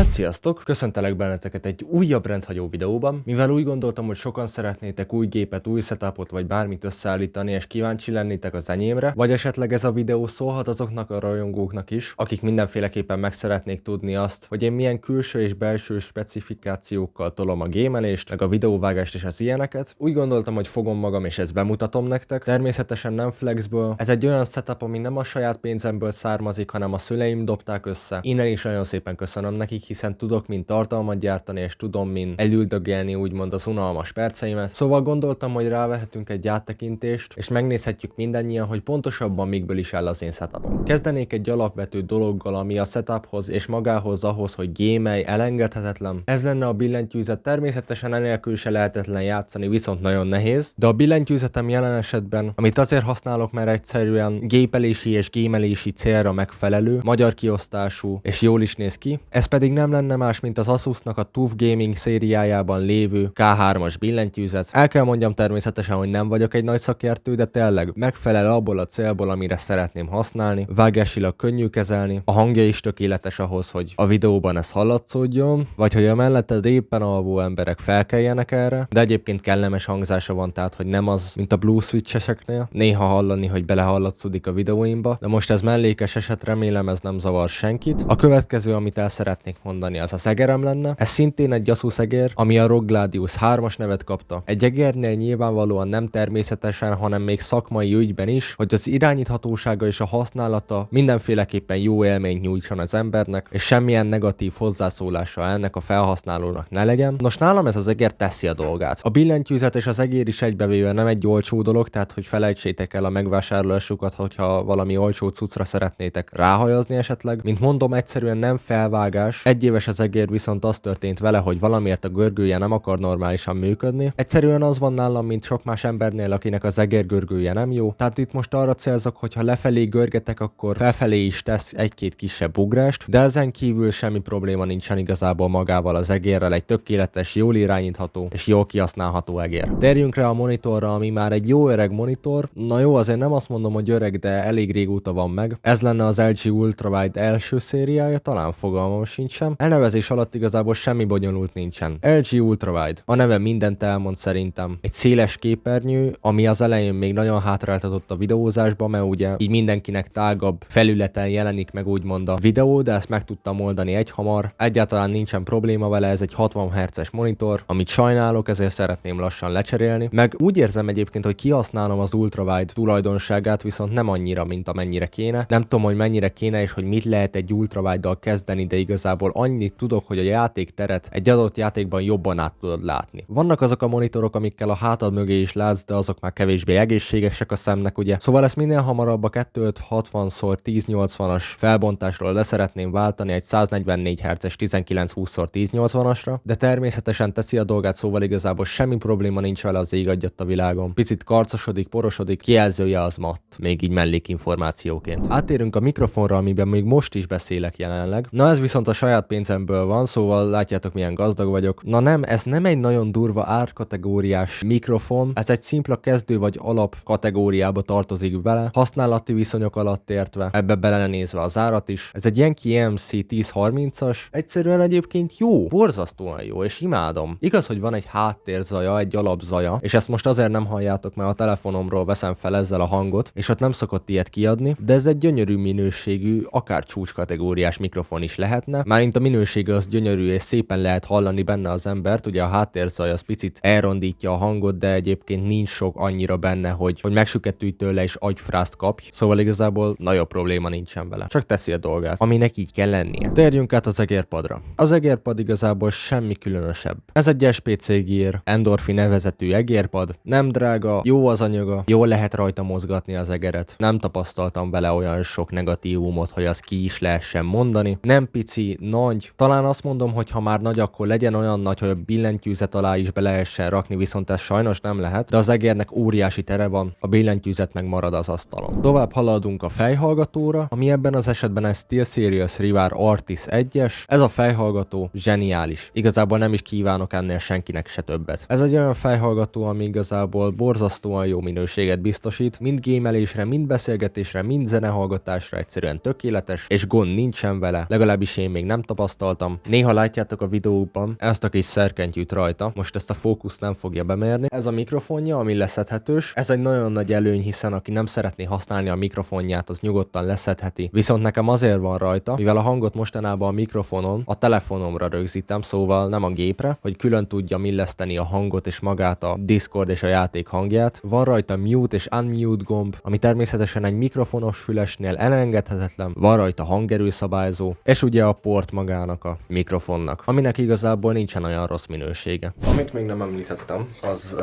Hát sziasztok! Köszöntelek benneteket egy újabb rendhagyó videóban. Mivel úgy gondoltam, hogy sokan szeretnétek új gépet, új setupot vagy bármit összeállítani, és kíváncsi lennétek az enyémre, vagy esetleg ez a videó szólhat azoknak a rajongóknak is, akik mindenféleképpen meg szeretnék tudni azt, hogy én milyen külső és belső specifikációkkal tolom a gémelést, meg a videóvágást és az ilyeneket. Úgy gondoltam, hogy fogom magam és ezt bemutatom nektek. Természetesen nem flexből. Ez egy olyan setup, ami nem a saját pénzemből származik, hanem a szüleim dobták össze. Innen is nagyon szépen köszönöm nekik, hiszen tudok mind tartalmat gyártani, és tudom mind elüldögélni úgymond az unalmas perceimet. Szóval gondoltam, hogy rávehetünk egy áttekintést, és megnézhetjük mindannyian, hogy pontosabban mikből is áll az én setupom. Kezdenék egy alapvető dologgal, ami a setuphoz és magához ahhoz, hogy gémelj, elengedhetetlen. Ez lenne a billentyűzet, természetesen enélkül se lehetetlen játszani, viszont nagyon nehéz. De a billentyűzetem jelen esetben, amit azért használok, mert egyszerűen gépelési és gémelési célra megfelelő, magyar kiosztású és jól is néz ki. Ez pedig nem lenne más, mint az Asusnak a TUF Gaming szériájában lévő K3-as billentyűzet. El kell mondjam természetesen, hogy nem vagyok egy nagy szakértő, de tényleg megfelel abból a célból, amire szeretném használni. Vágásilag könnyű kezelni, a hangja is tökéletes ahhoz, hogy a videóban ez hallatszódjon, vagy hogy a melletted éppen alvó emberek felkeljenek erre, de egyébként kellemes hangzása van, tehát hogy nem az, mint a Blue Switch-eseknél. Néha hallani, hogy belehallatszódik a videóimba, de most ez mellékes eset, remélem ez nem zavar senkit. A következő, amit el szeretnék mondani, az az egerem lenne. Ez szintén egy Asus egér, ami a ROG Gladius 3-as nevet kapta. Egy egérnél nyilvánvalóan nem természetesen, hanem még szakmai ügyben is, hogy az irányíthatósága és a használata mindenféleképpen jó élményt nyújtson az embernek, és semmilyen negatív hozzászólása ennek a felhasználónak ne legyen. Nos, nálam ez az egér teszi a dolgát. A billentyűzet és az egér is egybevéve nem egy olcsó dolog, tehát hogy felejtsétek el a megvásárlásukat, hogyha valami olcsó cuccra szeretnétek ráhajazni esetleg. Mint mondom, egyszerűen nem felvágás. Egy éves az egér, viszont az történt vele, hogy valamiért a görgője nem akar normálisan működni. Egyszerűen az van nálam, mint sok más embernél, akinek az egér görgője nem jó. Tehát itt most arra célzok, hogy ha lefelé görgetek, akkor felfelé is tesz egy-két kisebb ugrást, de ezen kívül semmi probléma nincsen igazából magával az egérrel, egy tökéletes, jól irányítható és jól kihasználható egér. Térjünk rá a monitorra, ami már egy jó öreg monitor. Na jó, azért nem azt mondom, hogy öreg, de elég régóta van meg. Ez lenne az LG Ultrawide első szériája, talán fogalmam sincsen. Elnevezés alatt igazából semmi bonyolult nincsen. LG Ultrawide. A neve mindent elmond szerintem. Egy széles képernyő, ami az elején még nagyon hátráltatott a videózásba, mert ugye így mindenkinek tágabb felületen jelenik meg úgymond a videó, de ezt meg tudtam oldani egyhamar. Egyáltalán nincsen probléma vele, ez egy 60 Hz-es monitor, amit sajnálok, ezért szeretném lassan lecserélni. Meg úgy érzem egyébként, hogy kihasználom az Ultrawide tulajdonságát, viszont nem annyira, mint amennyire kéne. Nem tudom, hogy mennyire kéne és hogy mit lehet egy Ultrawide-dal kezdeni, de igazából annyit tudok, hogy a játékteret egy adott játékban jobban át tudod látni. Vannak azok a monitorok, amikkel a hátad mögé is látsz, de azok már kevésbé egészségesek a szemnek, ugye. Szóval ezt minél hamarabb a 2560x1080-as felbontásról le szeretném váltani egy 144 Hz-es 1920x1080-asra, de természetesen teszi a dolgát, szóval igazából semmi probléma nincs vele, az ég adjat a világon. Picit karcosodik, porosodik, kijelzője az matt, még így mellékinformációként. Átérünk a mikrofonra, amiben még most is beszélek jelenleg. Na ez viszont a saját pénzemből van, szóval látjátok milyen gazdag vagyok. Na nem, ez nem egy nagyon durva árkategóriás mikrofon, ez egy szimpla kezdő vagy alap kategóriába tartozik bele, használati viszonyok alatt értve, ebbe belenézve az árat is. Ez egy Yankee EMC 1030-as, egyszerűen egyébként jó, borzasztóan jó, és imádom. Igaz, hogy van egy háttérzaja, egy alapzaja, és ezt most azért nem halljátok, mert a telefonomról veszem fel ezzel a hangot, és ott nem szokott ilyet kiadni, de ez egy gyönyörű minőségű, akár csúcskategóriás mikrofon is lehetne. Márint a minősége az gyönyörű, és szépen lehet hallani benne az embert, ugye a háttérzaj az picit elrondítja a hangot, de egyébként nincs sok annyira benne, hogy megsüketülj tőle és agyfrászt kapj, szóval igazából nagyobb probléma nincsen vele. Csak teszi a dolgát, aminek így kell lennie. Térjünk át az egérpadra. Az egérpad igazából semmi különösebb. Ez egy SPC Gear Endorphin nevezetű egérpad, nem drága, jó az anyaga, jól lehet rajta mozgatni az egeret. Nem tapasztaltam vele olyan sok negatívumot, hogy azt ki is lehessen mondani. Nem pici, nagy. Talán azt mondom, hogy ha már nagy, akkor legyen olyan nagy, hogy a billentyűzet alá is be lehessen rakni, viszont ez sajnos nem lehet, de az egérnek óriási tere van, a billentyűzet meg marad az asztalon. Tovább haladunk a fejhallgatóra, ami ebben az esetben egy SteelSeries Rivár Artis 1-es. Ez a fejhallgató zseniális. Igazából nem is kívánok ennél senkinek se többet. Ez egy olyan fejhallgató, ami igazából borzasztóan jó minőséget biztosít, mind gémelésre, mind beszélgetésre, mind zenehallgatásra egyszerűen tökéletes, és gond nincsen vele, legalábbis én még nem tapasztaltam. Néha látjátok a videóban ezt a kis szerkentyűt rajta, most ezt a fókusz nem fogja bemérni. Ez a mikrofonja, ami leszedhetős. Ez egy nagyon nagy előny, hiszen aki nem szeretné használni a mikrofonját, az nyugodtan leszedheti. Viszont nekem azért van rajta, mivel a hangot mostanában a mikrofonon, a telefonomra rögzítem, szóval nem a gépre, hogy külön tudjam illeszteni a hangot és magát a Discord és a játék hangját. Van rajta mute és unmute gomb, ami természetesen egy mikrofonos fülesnél elengedhetetlen. Van rajta hangerőszabályzó, és ugye a port magának a mikrofonnak, aminek igazából nincsen olyan rossz minősége. Amit még nem említettem, az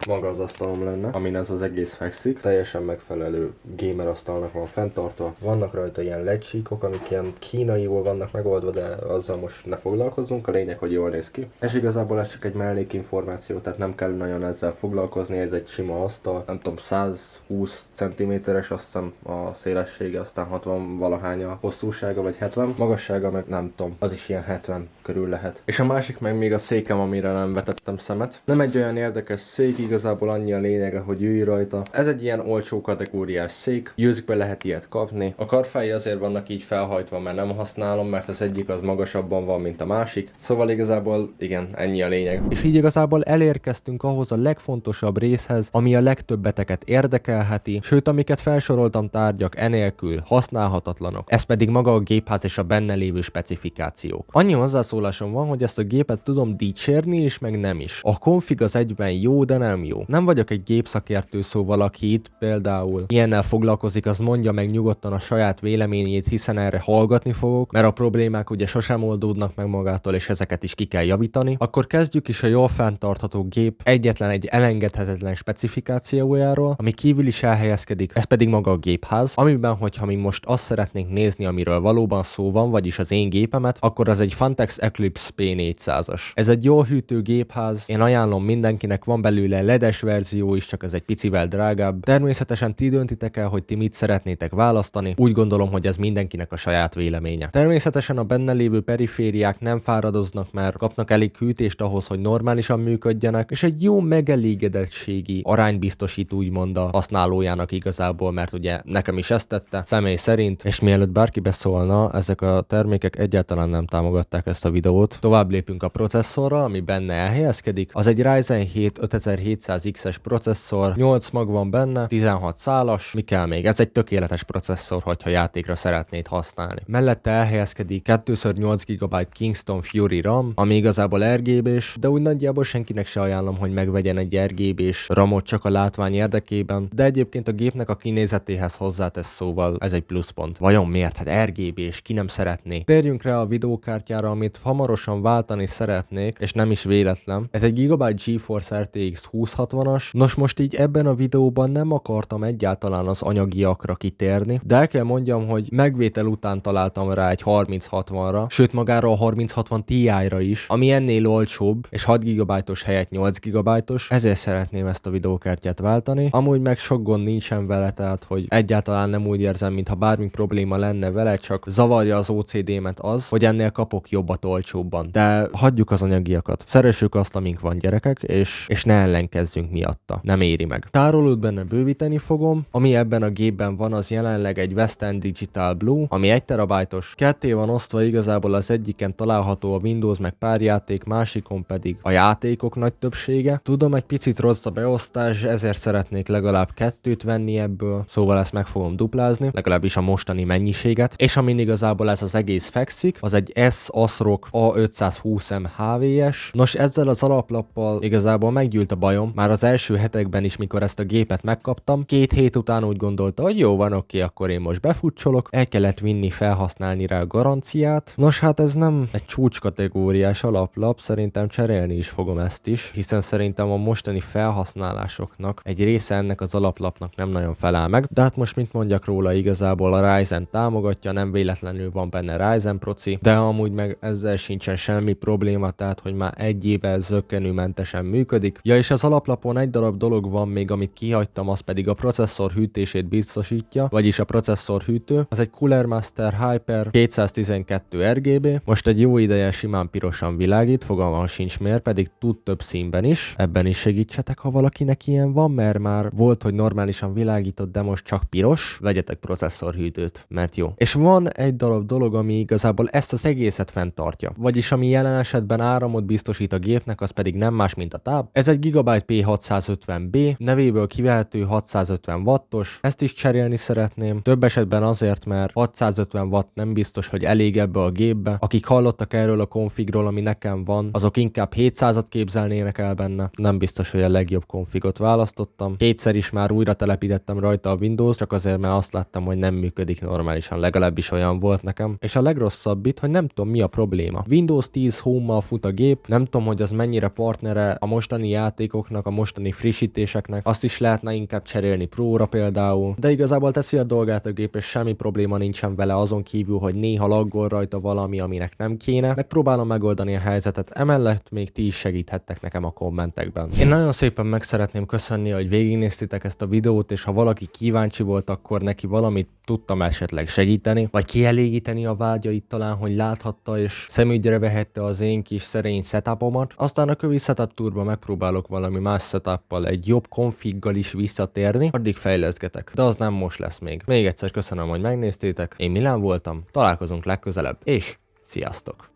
maga az asztalom lenne, amin ez az egész fekszik. Teljesen megfelelő gamer asztalnak van fenntartva. Vannak rajta ilyen LED-síkok, amik ilyen kínaiul vannak megoldva, de azzal most ne foglalkozzunk. A lényeg, hogy jól néz ki. És igazából ez csak egy mellékinformáció, tehát nem kell nagyon ezzel foglalkozni. Ez egy sima asztal, nem tudom, 120 cm-es, azt hiszem a szélessége, aztán 60 valahány a hosszúsága, vagy 70. Magassága meg nem tudom, az is ilyen 70 körül lehet. És a másik meg még a székem, amire nem vetettem szemet. Nem egy olyan érdekes szék, igazából annyi a lényege, hogy ülj rajta. Ez egy ilyen olcsó kategóriás szék, Used-be lehet ilyet kapni. A karfái azért vannak így felhajtva, mert nem használom, mert az egyik az magasabban van, mint a másik. Szóval igazából igen, ennyi a lényeg. És így igazából elérkeztünk ahhoz a legfontosabb részhez, ami a legtöbbeteket érdekelheti, sőt amiket felsoroltam tárgyak enélkül használhatatlanok. Ez pedig maga a gépház és a benne lévő specifikációk. Annyi hozzászólásom van, hogy ezt a gépet tudom dicsérni és meg nem is. A config az egyben jó, de nem jó. Nem vagyok egy gépszakértő, szóval aki itt például ilyennel foglalkozik, az mondja meg nyugodtan a saját véleményét, hiszen erre hallgatni fogok, mert a problémák ugye sosem oldódnak meg magától, és ezeket is ki kell javítani. Akkor kezdjük is a jól fenntartható gép egyetlen egy elengedhetetlen specifikációjáról, ami kívül is elhelyezkedik, ez pedig maga a gépház, amiben, hogyha mi most azt szeretnénk nézni, amiről valóban szó van, vagyis az én gépemet, akkor az egy Fantex Eclipse P400-as. Ez egy jól hűtő gépház, én ajánlom mindenkinek, van belőle LED-es verzió is, csak ez egy picivel drágább. Természetesen ti döntitek el, hogy ti mit szeretnétek választani, úgy gondolom, hogy ez mindenkinek a saját véleménye. Természetesen a benne lévő perifériák nem fáradoznak, mert kapnak elég hűtést ahhoz, hogy normálisan működjenek, és egy jó megelégedettségi arány biztosít úgymond a használójának igazából, mert ugye nekem is ezt tette, személy szerint, és mielőtt bárki beszólna, ezek a termékek egyáltalán nem támogatták ezt a videót. Tovább lépünk a processzorra, ami benne elhelyezkedik. Az egy Ryzen 7 5700X-es processzor, 8 mag van benne, 16 szálas, mi kell még? Ez egy tökéletes processzor, hogyha játékra szeretnéd használni. Mellette elhelyezkedik 2x8 GB Kingston Fury RAM, ami igazából RGB-s, de úgy nagyjából senkinek se ajánlom, hogy megvegyen egy RGB-s RAM-ot csak a látvány érdekében, de egyébként a gépnek a kinézetéhez hozzátesz, szóval ez egy pluszpont. Vajon miért? Hát RGB-s, ki nem szeretné? Térjünk rá a videókártyára, amit hamarosan váltani szeretnék, és nem is véletlen. Ez egy Gigabyte GeForce RTX 2060-as. Nos, most így ebben a videóban nem akartam egyáltalán az anyagiakra kitérni, de el kell mondjam, hogy megvétel után találtam rá egy 3060-ra, sőt magára a 3060 Ti-ra is, ami ennél olcsóbb, és 6 GB-os helyett 8 GB-os, ezért szeretném ezt a videókártyát váltani. Amúgy meg sok gond nincsen vele, tehát hogy egyáltalán nem úgy érzem, mintha bármi probléma lenne vele, csak zavarja az OCD-met az, hogy ennél kapok jobbat olcsóbban. De hagyjuk az anyagiakat. Szeressük azt, amink van, gyerekek, és ne ellenkezzünk miatta. Nem éri meg. Tárolót benne bővíteni fogom. Ami ebben a gépben van, az jelenleg egy Western Digital Blue, ami 1 terabájtos. Ketté van osztva, igazából az egyiken található a Windows meg pár játék, másikon pedig a játékok nagy többsége. Tudom, egy picit rossz a beosztás, ezért szeretnék legalább 2-t venni ebből, szóval ezt meg fogom duplázni, legalábbis a mostani mennyiséget. És amin igazából ez az egész fekszik, az egy S ASRock A520M HVS. Nos, ezzel az alaplappal igazából meggyűlt a bajom, már az első hetekben is, mikor ezt a gépet megkaptam. 2 hét után úgy gondolta, hogy jó van, oké, akkor én most befutcsolok. El kellett vinni, felhasználni rá a garanciát. Nos, hát ez nem egy csúcskategóriás alaplap, szerintem cserélni is fogom ezt is, hiszen szerintem a mostani felhasználásoknak egy része ennek az alaplapnak nem nagyon felel meg. De hát most mit mondjak róla, igazából a Ryzen támogatja, nem véletlenül van benne Ryzen proci, de amúgy meg ezzel sincsen semmi probléma, tehát hogy már 1 éve zökkenőmentesen működik. Ja, és az alaplapon egy darab dolog van még, amit kihagytam, az pedig a processzor hűtését biztosítja, vagyis a processzor hűtő. Az egy Cooler Master Hyper 212 RGB, most egy jó ideje simán pirosan világít, fogalmam sincs miért, pedig tud több színben is. Ebben is segítsetek, ha valakinek ilyen van, mert már volt, hogy normálisan világított, de most csak piros. Vegyetek processzorhűtőt, mert jó. És van egy darab dolog, ami igazából ezt az egészet fenntartja. Vagyis ami jelen esetben áramot biztosít a gépnek, az pedig nem más, mint a táp. Ez egy Gigabyte P650B, nevéből kivehető 650 wattos, ezt is cserélni szeretném. Több esetben azért, mert 650 watt nem biztos, hogy elég ebbe a gépbe. Akik hallottak erről a konfigról, ami nekem van, azok inkább 700-at képzelnének el benne. Nem biztos, hogy a legjobb konfigot választottam. Kétszer is már újra telepítettem rajta a Windows, csak azért, mert azt láttam, hogy nem működik normálisan, legalábbis olyan volt nekem. És a legrosszabb itt, hogy nem tudom, mi a probléma. Windows 10 Home-mal fut a gép, nem tudom, hogy az mennyire partnere a mostani játékoknak, a mostani frissítéseknek. Azt is lehetne inkább cserélni Pro-ra például, de igazából teszi a dolgát a gép, és semmi probléma nincsen vele azon kívül, hogy néha laggol rajta valami, aminek nem kéne. Megpróbálom megoldani a helyzetet, emellett még ti is segíthettek nekem a kommentekben. Én nagyon szépen meg szeretném köszönni, hogy végignéztétek ezt a videót, és ha valaki kíváncsi volt, akkor neki valamit tudtam esetleg segíteni, vagy kielégíteni a vágyait talán, hogy láthatta és szemügyre vehette az én kis szerény setupomat. Aztán a kövi setup tourba megpróbálok valami más setuppal, egy jobb configgal is visszatérni, addig fejleszgetek, de az nem most lesz még. Még egyszer köszönöm, hogy megnéztétek, én Milán voltam, találkozunk legközelebb, és sziasztok!